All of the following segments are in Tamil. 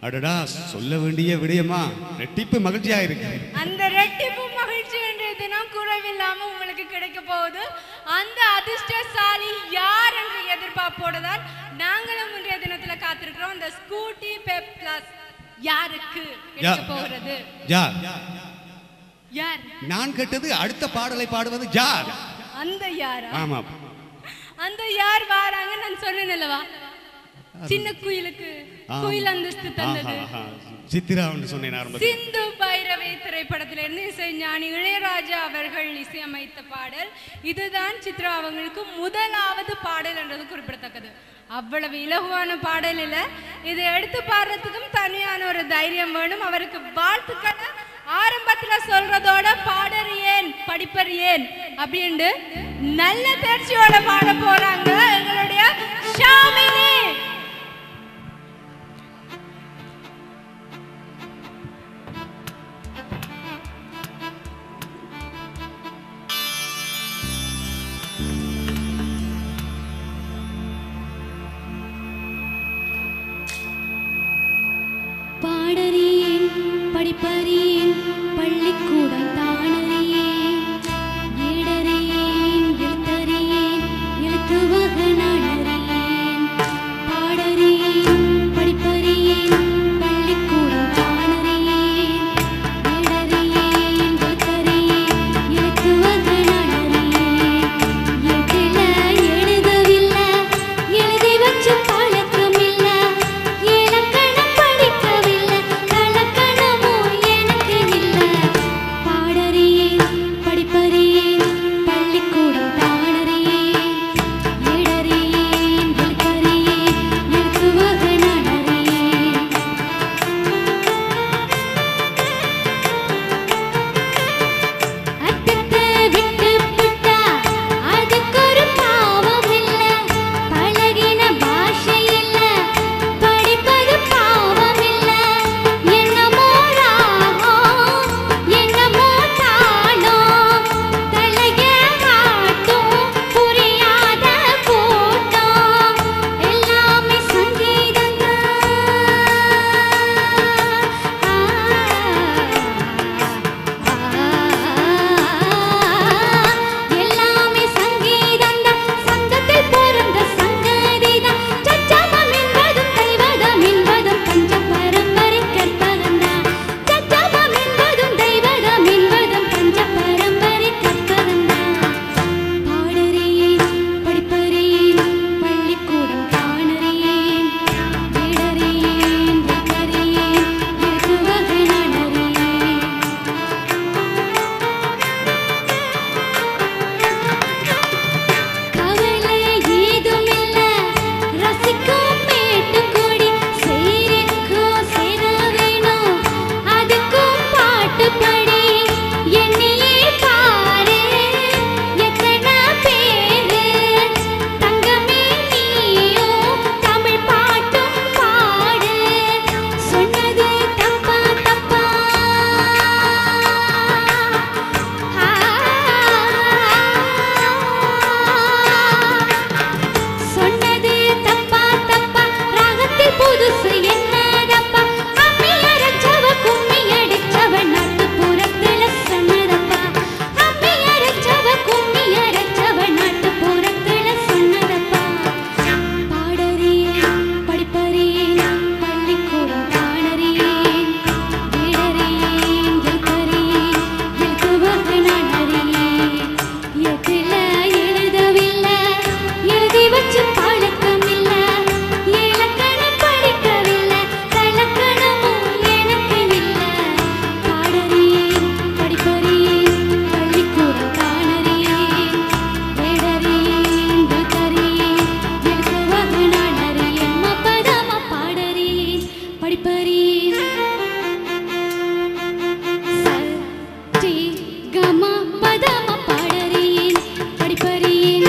அடடா சொல்ல வேண்டிய விடயமா ரெட்டிப்பு மகிழ்ச்சியா இருக்கு. அந்த ரெட்டிப்பு மகிழ்ச்சி இன்றைய தினம் குறைவில்லாம உங்களுக்கு கிடைக்க போகுது. அந்த அதிர்ஷ்டசாலி யார் என்ற எதிர்பார்ப்போட தான் நாங்களும் இன்றைய தினத்துல காத்திருக்கிறோம். இந்த ஸ்கூட்டி பெப் பிளஸ் யாருக்கு கிடைக்க போகிறது? யார் யார்? நான் கேட்டது அடுத்த பாடலை பாடுவது யார்? அந்த யாரா? ஆமா, அந்த யார் வாராங்க நான் சொன்னேன் அல்லவா, சின்ன குயிலுக்கு குயில் அந்தஸ்து தந்தது சித்ரா சொன்னேன். சிந்து பைரவி திரைப்படத்திலிருந்து இசைஞானி இளையராஜா அவர்கள் இசையமைத்த பாடல். இதுதான் சித்ரா அவங்களுக்கு முதலாவது பாடல் என்றது குறிப்பிடத்தக்கது. அவ்வளவு இலகுவான பாடல் இல்ல. இதை எடுத்து பாடுறதுக்கும் தனியான ஒரு தைரியம் வேணும். அவருக்கு வாழ்த்துக்களை ஆரம்பத்துல சொல்றதோட பாடர் ஏன் படிப்பர் ஏன் அப்படின்ட்டு நல்ல தேர்ச்சியோட பாட போறாங்க எங்களுடைய ஷாமினி. பாடறியேன் படிப்பறியேன் பள்ளிக்கூடம் தானறியேன் ஏடறியேன் எழுத்தறியேன் எழுத்துவக நாடறியேன். பாடறியேன் படிப்பறியேன் பள்ளிக்கூடம் தானறியேன் ஏடறியேன் எழுத்தறியேன் எழுத்துவக நாடறியேன். எட்டில எழுதவில்லை எழுதி வச்சு பழக்கமில்லை இலக்கணம் படிக்கவில்லை கலக்கணமோ எனக்கு இல்லை. பாடறியேன் படிப்பறியேன் பள்ளிக்கூடம் தானறியேன் ஏடறியேன் எழுத்தறியேன் எழுத்துவக நாடறியேன். அத்தத்தை விட்டு புட்டா அதுக்கொரு பாவம் இல்லை பழகின பாஷை இல்லை படிப்பது பாவம் இல்லை. என்னமோ ராகம் என்னமோ தாளம் தலைய ஆட்டும் புரியாத கூட்டம் எல்லாமே சங்கீதங்கள். எல்லாமே சங்கீதந்தான் சங்கத்தில் பிறந்த சங்கதிதான். சச்சமம் என்பதும் தெய்வதம் என்பதும் பஞ்ச பரம்பரை கற்பகந்தான். சச்சமம் என்பதும் தெய்வதம் என்பதும் பஞ்ச பரம்பரை கற்பகந்தான். பாடறியேன் படிப்பறியேன் பள்ளிக்கூடம் தானறியேன் ஏடறியேன் எழுத்தறியேன் எழுத்துவக நாடறியேன். கவலை ஏதுமில்ல ரசிக்கும் மேட்டுக்கொடி சேருக்கும் சேர வேணும் அதுக்கும் பாட்டு படி எண்ணியே பாரு எத்தனை பேரு தங்கமே நீயும் தமிழ் பாட்டும் பாடு. சொன்னது தப்பா தப்பா சொன்னது தப்பா தப்பா ராகத்தில் புதுசு என்னதப்பா அம்மி அரைச்சவ கும்மி அடிச்சவ நாட்டுப்புறத்துல சொன்னதப்பா அம்மி அரைச்சவ கும்மி அரைச்சவ நாட்டுப்புறத்துல சொன்னதப்பா. பாடறியேன் படிப்பறியேன் பள்ளிக்கூடம் தானறியேன் ஏடறியேன் எழுத்தறியேன் எழுத்துவக நாடறியேன். எட்டில எழுதவில்லை எழுதி வச்சு பழக்கமில்லை இலக்கணம் படிக்கவில்லை கலக்கணமும் எனக்கு இல்லை. பாடறியேன் படிப்பறியேன் பள்ளிக்கூடம் தானறியேன் ஏடறியேன் எழுத்தறியேன் எழுத்துவக நாடறியேன். மப்பதம பாடறியேன் படிப்பறியேன் சரி கம பதம பாடறியேன் படிப்பறியேன்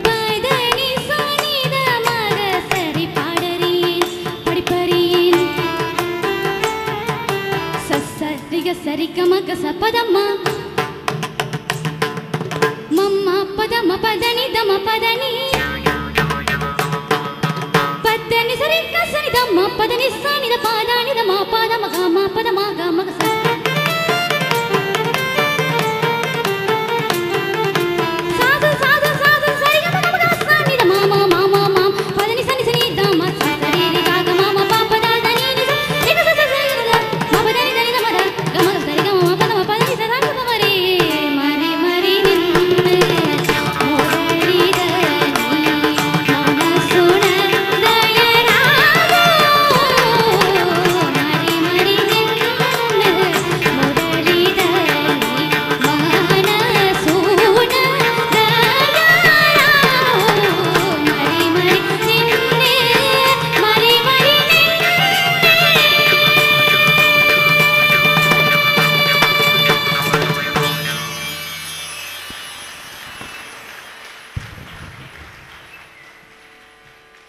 பதனி சனித மக சரி பாடறியேன் படிப்பறியேன் சசரிக சரி கமக சபதம்மா மம்மா பதம பதனி தம பதனி பதனி சரி கச ma pada ni sa ni da pada ni da ma pada ma pada ma ga ma sa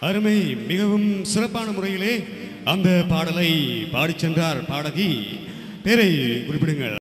அருமை மிகவும் சிறப்பான முறையிலே அந்த பாடலை பாடிச் சென்றார் பாடகி. பேரை குறிப்பிடுங்கள்.